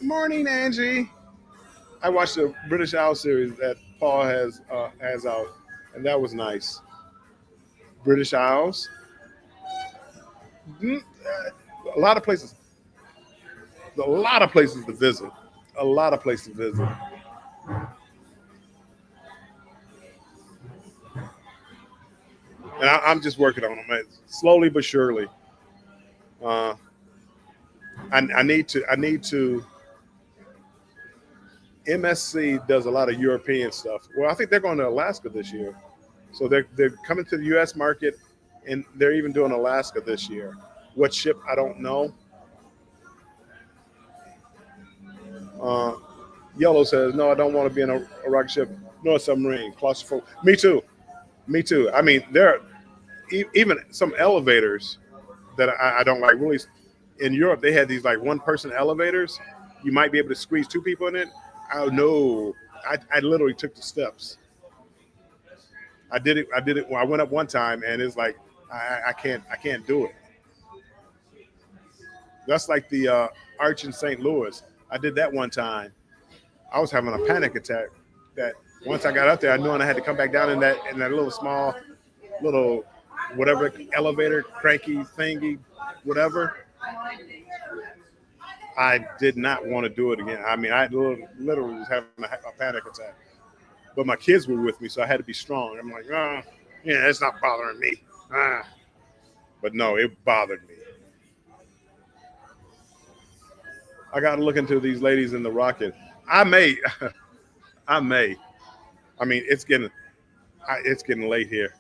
Morning, Angie. I watched the British Owl series that Paul has out, and that was nice. British Owls. A lot of places. A lot of places to visit. A lot of places to visit. And I'm just working on them slowly but surely. Uh, I need to. I need to. MSC does a lot of European stuff. Well, I think they're going to Alaska this year, so they're coming to the U.S. market, and they're even doing Alaska this year. What ship? I don't know. Uh, Yellow says, "No, I don't want to be in a rocket ship nor a submarine. Claustrophobic. Me too. Me too. I mean, there are even some elevators that I don't like. Really, in Europe, they had these like one-person elevators. You might be able to squeeze two people in it. Oh no! I literally took the steps. I did it. I did it. Well, I went up one time, and it's like I can't do it. That's like the Arch in St. Louis. I did that one time. I was having a panic attack. That once I got up there, I knew I had to come back down in that little small little whatever elevator cranky thingy, whatever. I did not want to do it again. I mean, I literally was having a panic attack. But my kids were with me, so I had to be strong. I'm like, yeah, it's not bothering me. But no, it bothered me. I got to look into these ladies in the rocket. I may, I may. I mean, it's getting late here.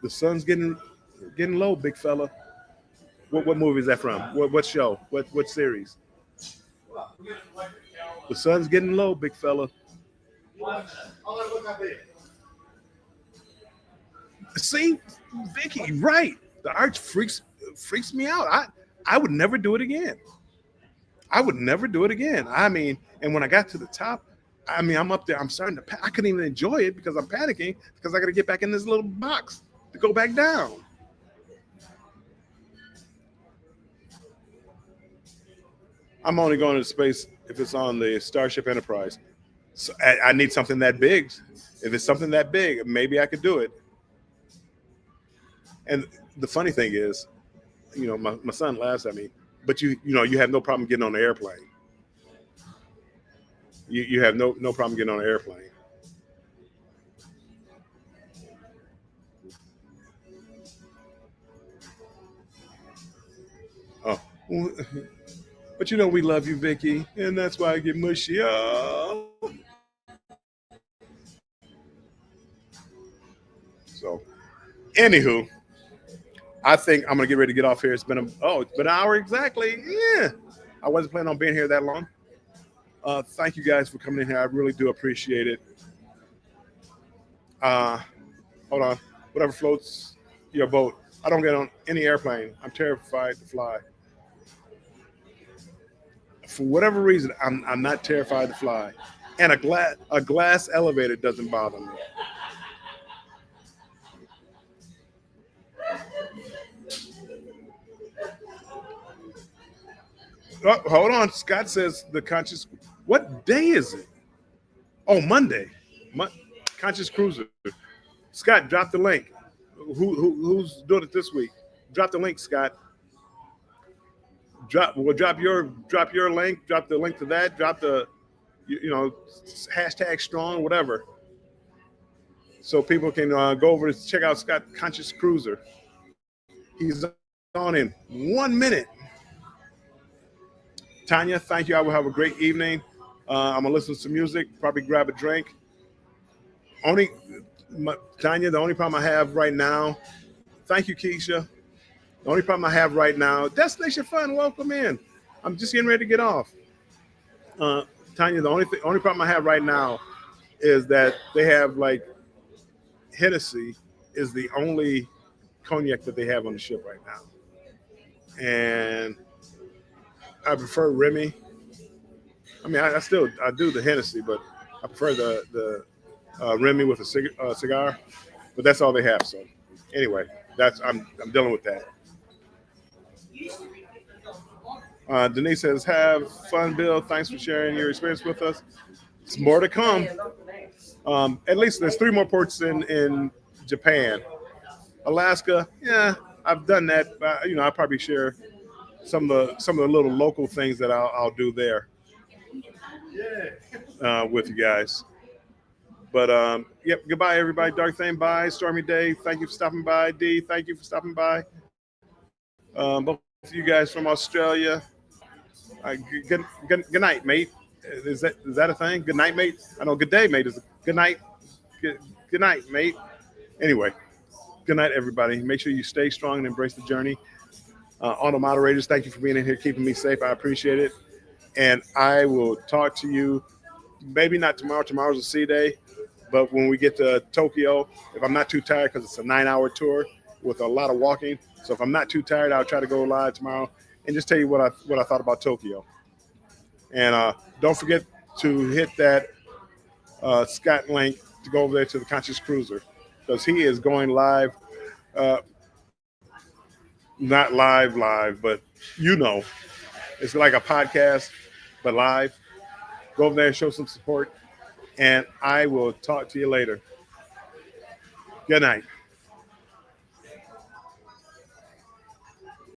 The sun's getting low, big fella. What movie is that from? What show? What series? The sun's getting low, big fella. See, Vicky, right? The arch freaks me out. I would never do it again. I would never do it again. I mean, and when I got to the top, I mean, I'm up there. I'm starting to. I couldn't even enjoy it because I'm panicking because I got to get back in this little box to go back down. I'm only going to space if it's on the Starship Enterprise. So I need something that big. If it's something that big, maybe I could do it. And the funny thing is, my son laughs at me, but you have no problem getting on the airplane. You have no problem getting on an airplane. But you know we love you, Vicky, and that's why I get mushy. Oh. So, anywho, I think I'm gonna get ready to get off here. It's been an hour exactly. Yeah, I wasn't planning on being here that long. Thank you guys for coming in here. I really do appreciate it. Uh, Hold on. Whatever floats your boat. I don't get on any airplane. I'm terrified to fly. For whatever reason, I'm not terrified to fly. And a glass elevator doesn't bother me. Oh, hold on. Scott says the conscious. What day is it? Oh, Monday. Mon- Conscious Cruiser. Scott, drop the link. Who's doing it this week? Drop the link, Scott. Drop your link. Drop the link to that. Drop the hashtag strong whatever, so people can go over to check out Scott Conscious Cruiser. He's on in 1 minute. Tanya, thank you. I will have a great evening. I'm gonna listen to some music, probably grab a drink. Only Tanya, the only problem I have right now. Thank you, Keisha. The only problem I have right now. Destination Fun, welcome in. I'm just getting ready to get off. Uh, Tanya, the only problem I have right now is that they have like Hennessy is the only cognac that they have on the ship right now, and I prefer Remy. I mean, I do the Hennessy, but I prefer the Remy with a cigar. But that's all they have. So anyway, I'm dealing with that. Denise says, "Have fun, Bill. Thanks for sharing your experience with us. It's more to come. At least there's three more ports in Japan. Alaska, yeah, I've done that. I probably share some of the little local things that I'll do there with you guys. But yep, goodbye everybody. Dark Thing, bye. Stormy Day, thank you for stopping by. D, thank you for stopping by. Both of you guys from Australia. Good night, mate. Is that a thing? Good night, mate. I know. Good day, mate. Is good night. Good night, mate. Anyway, good night, everybody. Make sure you stay strong and embrace the journey. Auto moderators, thank you for being in here, keeping me safe. I appreciate it. And I will talk to you maybe not tomorrow. Tomorrow's a sea day. But when we get to Tokyo, if I'm not too tired, because it's a 9-hour tour with a lot of walking. So if I'm not too tired, I'll try to go live tomorrow and just tell you what I thought about Tokyo. And don't forget to hit that Scott link to go over there to the Conscious Cruiser, because he is going live. Not live, but it's like a podcast, but live. Go over there and show some support, and I will talk to you later. Good night.